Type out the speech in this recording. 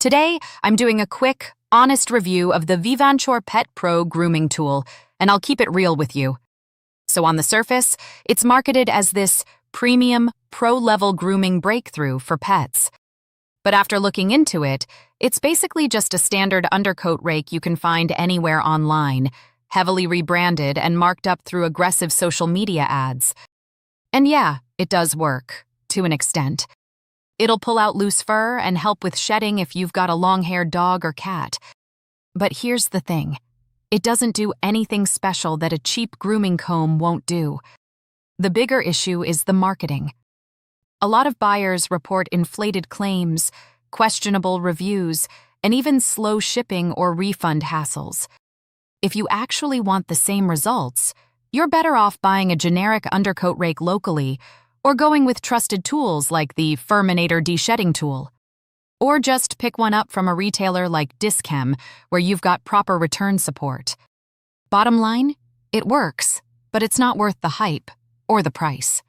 Today, I'm doing a quick, honest review of the Vivanchor Pet Pro grooming tool, and I'll keep it real with you. So on the surface, it's marketed as this premium, pro-level grooming breakthrough for pets. But after looking into it, it's basically just a standard undercoat rake you can find anywhere online, heavily rebranded and marked up through aggressive social media ads. And yeah, it does work, to an extent. It'll pull out loose fur and help with shedding if you've got a long-haired dog or cat. But here's the thing. It doesn't do anything special that a cheap grooming comb won't do. The bigger issue is the marketing. A lot of buyers report inflated claims, questionable reviews, and even slow shipping or refund hassles. If you actually want the same results, you're better off buying a generic undercoat rake locally or going with trusted tools like the Furminator de-shedding tool. Or just pick one up from a retailer like Dischem, where you've got proper return support. Bottom line, it works, but it's not worth the hype or the price.